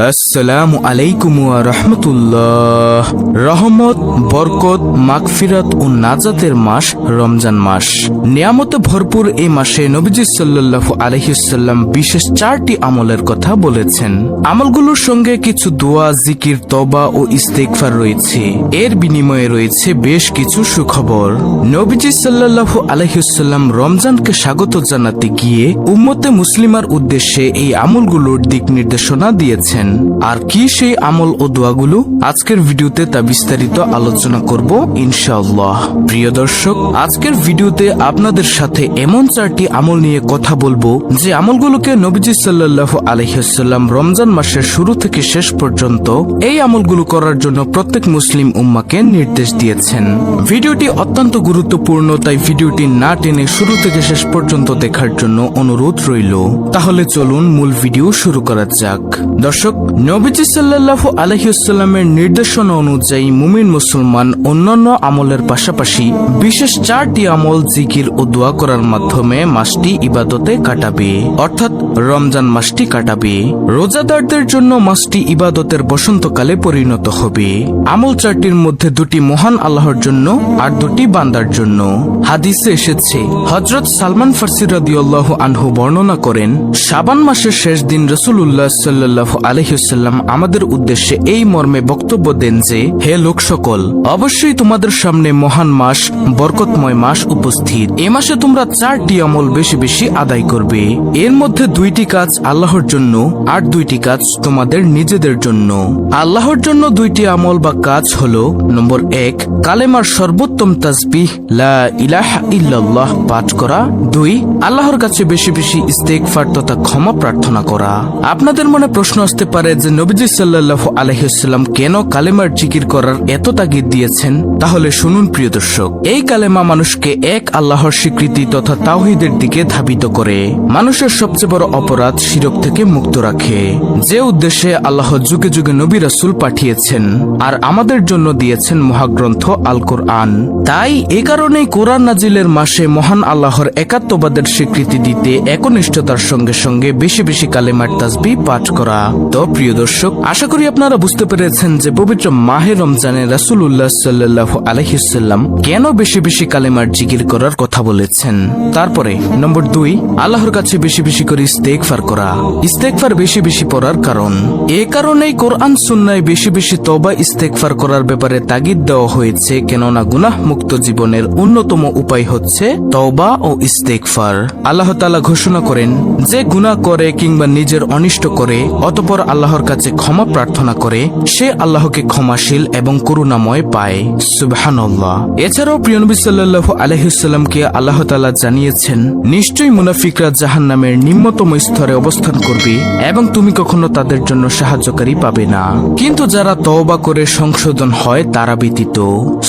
আসসালামু আলাইকুম ওয়া রাহমাতুল্লাহ। রহমত, বরকত, মাগফিরাত ও নাজাতের মাস রমজান মাস। নিয়ামতে ভরপুর এই মাসে নবীজি সাল্লাল্লাহু আলাইহি ওয়াসাল্লাম বিশেষ 4টি আমলের কথা বলেছেন। আমলগুলোর সঙ্গে কিছু দোয়া, জিকির, তওবা ও ইস্তেগফার রয়েছে। এর বিনিময়ে রয়েছে বেশ কিছু সুখবর। নবীজি সাল্লাল্লাহু আলাইহি ওয়াসাল্লাম রমজানকে স্বাগত জানাতে গিয়ে উম্মতে মুসলিমার উদ্দেশ্যে এই আমলগুলোর দিক নির্দেশনা দিয়েছেন। আর কি সেই আমল ও দোয়াগুলো, আজকের ভিডিওতে তা বিস্তারিত আলোচনা করব ইনশাআল্লাহ। প্রিয় দর্শক, আজকের ভিডিওতে আপনাদের সাথে এমন 4টি আমল নিয়ে কথা বলবো যে আমলগুলোকে নবীজি সাল্লাল্লাহু আলাইহি ওয়াসাল্লাম রমজান মাসের শুরু থেকে শেষ পর্যন্ত এই আমলগুলো করার জন্য প্রত্যেক মুসলিম উম্মাকে নির্দেশ দিয়েছেন। ভিডিওটি অত্যন্ত গুরুত্বপূর্ণ, তাই ভিডিওটি না টেনে শুরু থেকে শেষ পর্যন্ত দেখার জন্য অনুরোধ রইল। তাহলে চলুন মূল ভিডিও শুরু করা যাক। দর্শক, নবীজি সাল্লাল্লাহু আলাইহি ওয়াসাল্লামের নির্দেশনা অনুযায়ী মুমিন মুসলমান অন্যান্য আমলের পাশাপাশি বিশেষ 4টি আমল, জিকির ও দোয়া করার মাধ্যমে মাসটি ইবাদতে কাটাবে, অর্থাৎ রমজান মাসটি কাটাবে। রোজাদারদের জন্য মাসটি ইবাদতের বসন্তকালে পরিণত হবে। আমল 4টির মধ্যে 2টি মহান আল্লাহর জন্য আর 2টি বান্দার জন্য। হাদিসে এসেছে, হযরত সালমান ফারসি রাদিয়াল্লাহু আনহু বর্ণনা করেন, শাবান মাসের শেষ দিন রাসূলুল্লাহ সাল্লাল্লাহু আলাইহি ওয়াসাল্লাম আমাদের উদ্দেশ্যে এই মর্মে বক্তব্য দেন যে, হে লোক সকল, অবশ্যই তোমাদের সামনে মহান মাস, বরকতময় মাস উপস্থিত। এ মাসে তোমরা 4টি আমল বেশি বেশি আদায় করবে। এর মধ্যে 2টি কাজ আল্লাহর জন্য আর 2টি কাজ তোমাদের নিজেদের জন্য। আল্লাহর জন্য 2টি আমল বা কাজ হলো, নম্বর 1, কালেমার সর্বোত্তম তাসবিহ লা ইলাহা ইল্লাল্লাহ পাঠ করা। 2, আল্লাহর কাছে বেশি বেশি ইস্তেগফার তথা ক্ষমা প্রার্থনা করা। আপনাদের মনে প্রশ্ন আসতে পারে যে নবীজি সাল্লাল্লাহু আলাইহি ওয়াসাল্লাম কেন কালেমার জিকির করার এত তাগিদ দিয়েছেন? তাহলে শুনুন প্রিয় দর্শক, এই কালেমা মানুষকে এক আল্লাহর স্বীকৃতি তথা তাওহীদের দিকে ধাবিত করে, মানুষের সবচেয়ে বড় অপরাধ শিরক থেকে মুক্ত রাখে, যে উদ্দেশ্যে আল্লাহ যুগে যুগে নবী রাসূল পাঠিয়েছেন আর আমাদের জন্য দিয়েছেন মহাগ্রন্থ আল কোরআন। তাই এ কারণেই কোরআন নাজিলের মাসে মহান আল্লাহর একাত্মবাদের স্বীকৃতি দিতে একনিষ্ঠতার সঙ্গে সঙ্গে বেশি বেশি কালেমার তাসবিহ পাঠ করা। তো প্রিয় দর্শক, আশা করি আপনারা বুঝতে পেরেছেন যে পবিত্র মাহে রমজানে রাসূলুল্লাহ সাল্লাল্লাহু আলাইহি ওয়াসাল্লাম কেন বেশি বেশি কালেমার জিকির করার কথা বলেছেন। তারপরে নম্বর 2, আল্লাহর কাছে বেশি বেশি করে ইস্তেগফার করা। ইস্তেগফার বেশি বেশি পড়ার কারণ, এ কারণেই কোরআন সুন্নায় বেশি বেশি তওবা ইস্তেগফার করার ব্যাপারে তাগিদ দেওয়া হয়েছে, কেননা গুনাহ মুক্ত জীবনের অন্যতম উপায় হচ্ছে তওবা ও ইস্তেগফার। আল্লাহ তাআলা ঘোষণা করেন, যে গুনাহ করে কিংবা নিজের অনিষ্ট করে অতঃপর আল্লাহর কাছে ক্ষমা প্রার্থনা করে, সে আল্লাহকে ক্ষমাশীল এবং করুণাময় পায়। সুবহানাল্লাহ। এছাড়াও প্রিয় নবী সাল্লাল্লাহু আলাইহি ওয়াসাল্লামকে আল্লাহ তাআলা জানিয়েছেন, নিশ্চয়ই মুনাফিকরা জাহান্নামের নিম্নতম স্তরে অবস্থান করবে এবং তুমি কখনো তাদের জন্য সাহায্যকারী পাবে না, কিন্তু যারা তওবা করে সংশোধন হয় তারা ব্যতীত।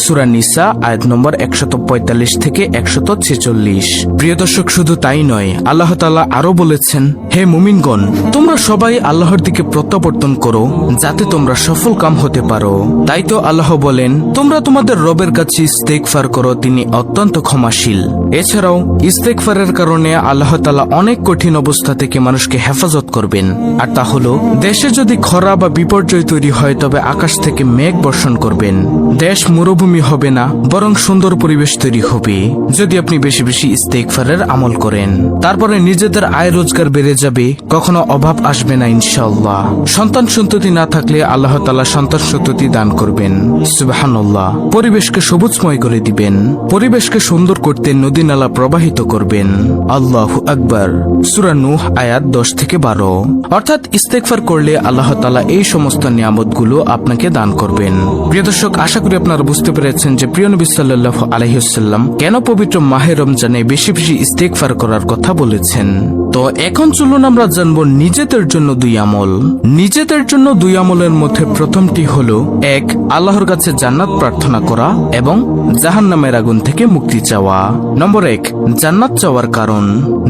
সূরা নিসা আয়াত নম্বর 145 থেকে 146। প্রিয় দর্শক, শুধু তাই নয়, আল্লাহ তাআলা আরো বলেছেন, হে মুমিনগণ, তোমরা সবাই আল্লাহর দিকে প্রত্যাবর্তন করো যাতে তোমরা সফল কাম হতে পারো। তাই তো আল্লাহ বলেন, তোমরা তোমাদের রবের কাছে ইস্তেগফার করো, তিনি অত্যন্ত ক্ষমাশীল। এছাড়াও ইস্তেগফারের কারণে আল্লাহ তাআলা অনেক কঠিন অবস্থা থেকে মানুষকে হেফাজত করবেন। আর তা হলো, দেশে যদি খরা বা বিপর্যয় তৈরি হয় তবে আকাশ থেকে মেঘ বর্ষণ করবেন। দেশ মরুভূমি হবে না, বরং সুন্দর পরিবেশ তৈরি হবে যদি আপনি বেশি বেশি ইস্তেগফারের আমল করেন। তারপরে নিজেদের আয় রোজগার বেড়ে যাবে, কখনো অভাব আসবে না ইনশাআল্লাহ। সন্তান সন্ততি না থাকলে আল্লাহ তাআলা সন্তান সন্ততি দান করবেন। সুবহানাল্লাহ। পরিবেশকে সবুজময় করে দিবেন, পরিবেশকে সুন্দর করতে নদী নালা প্রবাহিত করবেন। আল্লাহু আকবার। সূরা নূহ আয়াত 10 থেকে 12। অর্থাৎ ইস্তেগফার করলে আল্লাহ তাআলা এই সমস্ত নিয়ামতগুলো আপনাকে দান করবেন। প্রিয় দর্শক, আশা করি আপনারা বুঝতে পেরেছেন যে প্রিয় নবী সাল্লাল্লাহু আলাইহি ওয়াসাল্লাম কেন পবিত্র মাহে রমজানে বেশি বেশি ইস্তেগফার করার কথা বলেছেন। তো এখন চলুন আমরা জানবো নিজেদের জন্য 2 আমল। নিজেদের জন্য 2 আমলের মধ্যে প্রথমটি হলো, 1, আল্লাহর কাছে জান্নাত প্রার্থনা করা এবং জাহান্নামের আগুন থেকে মুক্তি চাওয়া। নম্বর 1, জান্নাত চাওয়ার কারণ।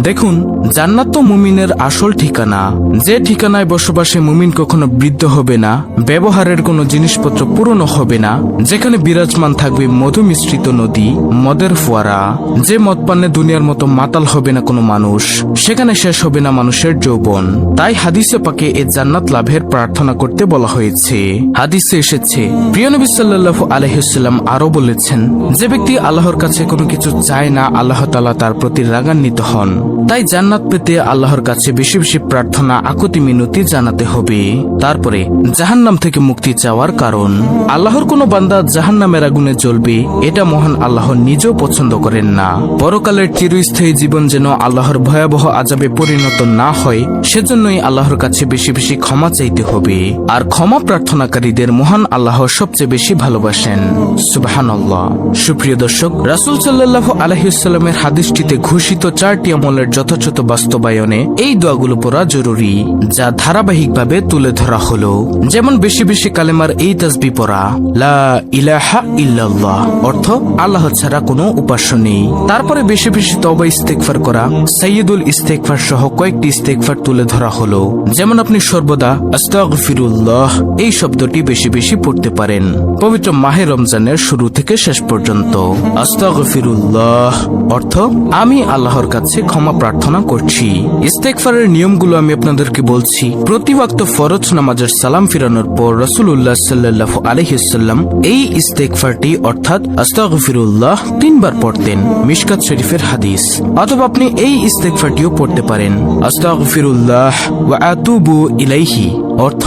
দেখুন, জান্নাত তো মুমিনের আসল ঠিকানা। যে ঠিকানায় বসবাসে মুমিন কখনো বৃদ্ধ হবে না, ব্যবহারের কোনো জিনিসপত্র পুরনো হবে না, যেখানে বিরাজমান থাকবে মধু মিশ্রিত নদী, মদের ফোয়ারা, যে মদ পানে দুনিয়ার মতো মাতাল হবে না কোনো মানুষ, সেখানে যেখানে শেষ হবে না মানুষের যৌবন। তাই হাদিসে পাকে এ জান্নাত লাভের প্রার্থনা করতে বলা হয়েছে। হাদিসে এসেছে, প্রিয় নবী সাল্লাল্লাহু আলাইহি ওয়াসাল্লাম আরো বলেছেন, যে ব্যক্তি আল্লাহর কাছে কোনো কিছু চায় না, আল্লাহ তাআলা তার প্রতি রাগান্বিত হন। তাই জান্নাত পেতে আল্লাহর কাছে বেশি বেশি প্রার্থনা, আকুতি মিনতি জানাতে হবে। তারপরে জাহান্নাম থেকে মুক্তি চাওয়ার কারণ। আল্লাহর কোনো বান্দা জাহান্নামের আগুনে জ্বলবে, এটা মহান আল্লাহ নিজেও পছন্দ করেন না। পরকালের চিরস্থায়ী জীবন যেন আল্লাহর ভয়াবহ আযাবে পরিণত না হয়, সেজন্যই আল্লাহর কাছে বেশি বেশি ক্ষমা চাইতে হবে। আর ক্ষমা প্রার্থনাকারীদের মহান আল্লাহ সবচেয়ে বেশি ভালোবাসেন। সুবহানাল্লাহ। সুপ্রিয় দর্শক, রাসূল সাল্লাল্লাহু আলাইহি ওয়াসাল্লামের হাদিসটিতে ঘোষিত 4টি আমলের যথাযথ বাস্তবায়নে এই দোয়াগুলো পড়া জরুরি, যা ধারাবাহিকভাবে তুলে ধরা হলো। যেমন বেশি বেশি কালেমার এই তাসবিহ পড়া, লা ইলাহা ইল্লাল্লাহ, অর্থ আল্লাহ ছাড়া কোনো উপাস্য নেই। তারপরে বেশি বেশি তওবা ইস্তেগফার করা, সাইয়্যিদুল ইস্তেগফার সহ কয়েকটি ইস্তেগফার তুলে ধরা হলো। যেমন আপনি সর্বদা আস্তাগফিরুল্লাহ এই শব্দটি বেশি বেশি পড়তে পারেন পবিত্র মাহে রমজানের শুরু থেকে শেষ পর্যন্ত। আস্তাগফিরুল্লাহ অর্থ আমি আল্লাহর কাছে ক্ষমা প্রার্থনা করছি। ইস্তেগফারের নিয়মগুলো আমি আপনাদেরকে বলছি। প্রতি ওয়াক্ত ফরজ নামাজের সালাম ফিরানোর পর রাসূলুল্লাহ সাল্লাল্লাহু আলাইহি ওয়াসাল্লাম এই ইস্তেগফারটি অর্থাৎ আস্তাগফিরুল্লাহ 3 বার পড়তেন, মিশকাত শরীফের হাদিস। অথবা আপনি এই ইস্তেগফারটিও পড়তে পারেন, আস্তাগফিরুল্লাহ ওয়া আতুবু ইলাইহি, অর্থ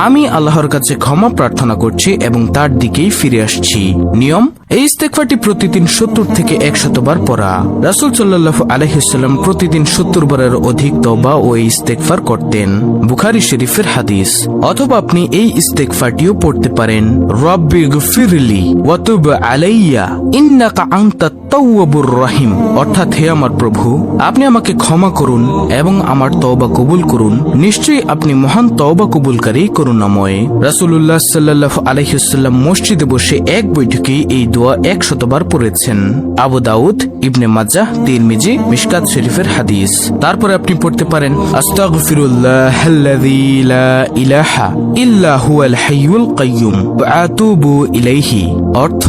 আমি আল্লাহর কাছে ক্ষমা প্রার্থনা করছি এবং তার দিকেই ফিরে আসছি। নিয়ম, এই ইস্তেগফারটি প্রতিদিন 70 থেকে 100 বার পড়া। রাসূল সাল্লাল্লাহু আলাইহি ওয়াসাল্লাম প্রতিদিন 70 বারের অধিক তওবা ও ইস্তেগফার করতেন, বুখারী শরীফের হাদিস। অথবা আপনি এই ইস্তেগফারটিও পড়তে পারেন, রব্বি গফিরলি ওয়া তুব আলাইয়া ইন্নাকা আনতাত তাওয়াবুর রহিম, অর্থাৎ হে আমার প্রভু, আপনি আমাকে ক্ষমা করুন এবং আমার তওবা কবুল করুন, নিশ্চয়ই আপনি মহান তওবা কবুলকারী করুণাময়। রাসূলুল্লাহ সাল্লাল্লাহু আলাইহি ওয়াসাল্লাম মসজিদে বসে এক বৈঠকে এই দোয়া 100 বার পড়েছেন। আবু দাউদ, ইবনে মাজাহ, তিরমিজি, মিশকাত শরীফের হাদিস। তারপরে আপনি পড়তে পারেন, আস্তাগফিরুল্লাহাল্লাযী লা ইলাহা ইল্লা হুয়াল হাইয়ুল কাইয়্যুম ওয়া আতুবু ইলাইহি, অর্থ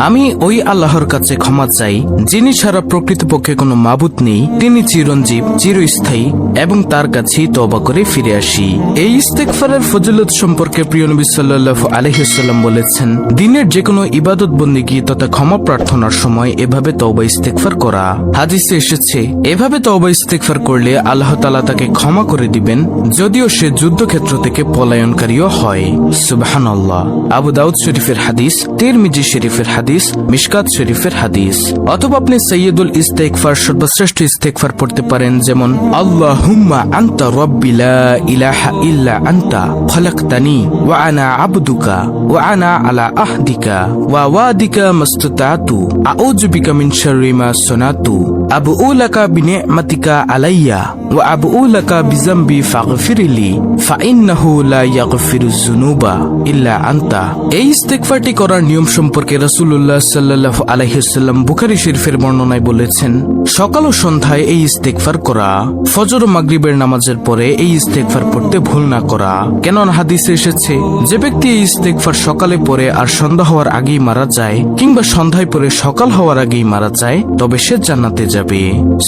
আমি ওই আল্লাহর কাছে ক্ষমা চাই যিনি ছাড়া প্রকৃতপক্ষে কোনো মাবুদ নেই, তিনি চিরঞ্জীব, চিরস্থায়ী এবং তার কাছেই তওবা করে ফিরে আসি। এই ইস্তেগফারের ফজিলত সম্পর্কে প্রিয় নবী সাল্লাল্লাহু আলাইহি ওয়াসাল্লাম বলেছেন, দিনের যে কোনো ইবাদত বন্দেগী তথা ক্ষমা প্রার্থনার সময় এভাবে তওবা ইস্তেগফার করা। হাদিসে এসেছে, এভাবে তওবা ইস্তেগফার করলে আল্লাহ তাআলা তাকে ক্ষমা করে দিবেন, যদিও সে যুদ্ধক্ষেত্র থেকে পলায়নকারীও হয়। সুবহানাল্লাহ। আবু দাউদ শরীফের হাদিস, তিরমিজি শরীফের হাদিস, মিশকাত শরীফের হাদিস। অথবা আপনি সাইয়্যিদুল ইস্তেগফার, সর্বশ্রেষ্ঠ ইস্তেগফার পড়তে পারেন, যেমন আল্লাহুম্মা আনতা রাব্বি লা ইলাহা ইল্লা আনতা খলাকতানি ওয়া আনা আবদুকা ওয়া আনা আলা আহদিকা ওয়া ওয়াদিকা মাসতাতু আউযু বিকা মিন শাররি মা সানাতু আবউ লাকা বিনি'মাতিকা আলাইয়া ওয়া আবউ লাকা বিযামবি ফাগফিরলি ফাইন্নাহু লা ইয়াগফিরুয যুনুবা ইল্লা আনতা। এই ইস্তেগফারটি করার নিয়ম সম্পর্কে রাসূলুল্লাহ সাল্লাল্লাহু আলাইহি ওয়াসাল্লাম বুখারী শরীফের বর্ণনায় বলেছেন, সকাল ও সন্ধ্যায় এই ইস্তেগফার করা, ফজর ও মাগরিবের নামাজের পরে এই ইস্তেগফার পড়তে ভুল না করা। কেননা হাদিসে এসেছে, যে ব্যক্তি এই ইস্তেগফার সকালে পড়ে আর সন্ধ্যা হওয়ার আগেই মারা যায়, কিংবা সন্ধ্যায় পড়ে সকাল হওয়ার আগেই মারা যায়, তবে সে জান্নাতে যাবে।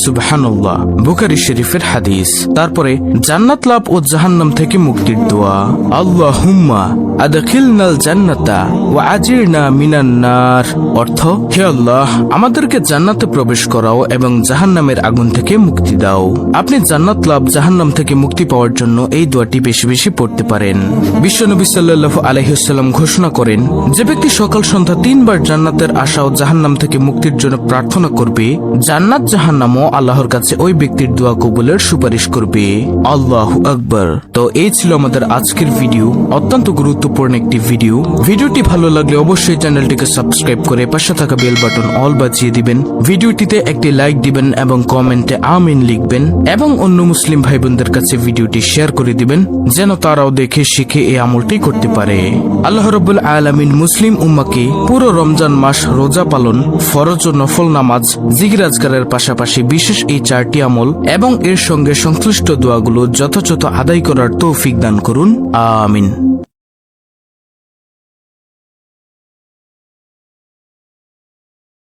সুবহানাল্লাহ। বুখারী শরীফের হাদিস। তারপরে জান্নাত লাভ ও জাহান্নাম থেকে মুক্তির দোয়া, আল্লাহুম্মা আদখিলনাল জান্নাতা ওয়া আজিরনা মিনান নার, অর্থ হে আল্লাহ, আমাদেরকে জান্নাতে প্রবেশ করাও এবং জাহান্নামের আগুন থেকে মুক্তি দাও। আপনি জান্নাত লাভ, জাহান্নাম থেকে মুক্তি পাওয়ার জন্য এই দোয়াটি বেশি বেশি পড়তে পারেন। বিশ্বনবী সাল্লাল্লাহু আলাইহি ওয়াসাল্লাম ঘোষণা করেন, যে ব্যক্তি সকাল সন্ধ্যা 3 বার জান্নাতের আশা ও জাহান্নাম থেকে মুক্তির জন্য প্রার্থনা করবে, জান্নাত জাহান্নামও আল্লাহর কাছে ওই ব্যক্তির দোয়া কবুলের সুপারিশ করবে। আল্লাহু আকবার। তো এই ছিল আমাদের আজকের ভিডিও, অত্যন্ত গুরুত্বপূর্ণ একটি ভিডিও। ভিডিওটি ভালো লাগলে অবশ্যই চ্যানেলটিকে সাবস্ক্রাইব করে পাশে থাকা বেল বাটন অল বাজিয়ে দিবেন। ভিডিওটিতে একটি লাইক দিবেন এবং কমেন্টে আমিন লিখবেন এবং অন্য মুসলিম ভাই বোনদের কাছে ভিডিওটি শেয়ার করে দিবেন, যেন তারাও দেখে শিখে এই আমলটি করতে পারে। আল্লাহ রাব্বুল আলামিন মুসলিম উম্মাহকে পুরো রমজান মাস রোজা পালন, ফরজ ও নফল নামাজ, জিকির আজকারের পাশাপাশি বিশেষ এই 4টি আমল এবং এর সঙ্গে সংশ্লিষ্ট দোয়াগুলো যথাযথ আদায় করার তৌফিক দান করুন। আমিন।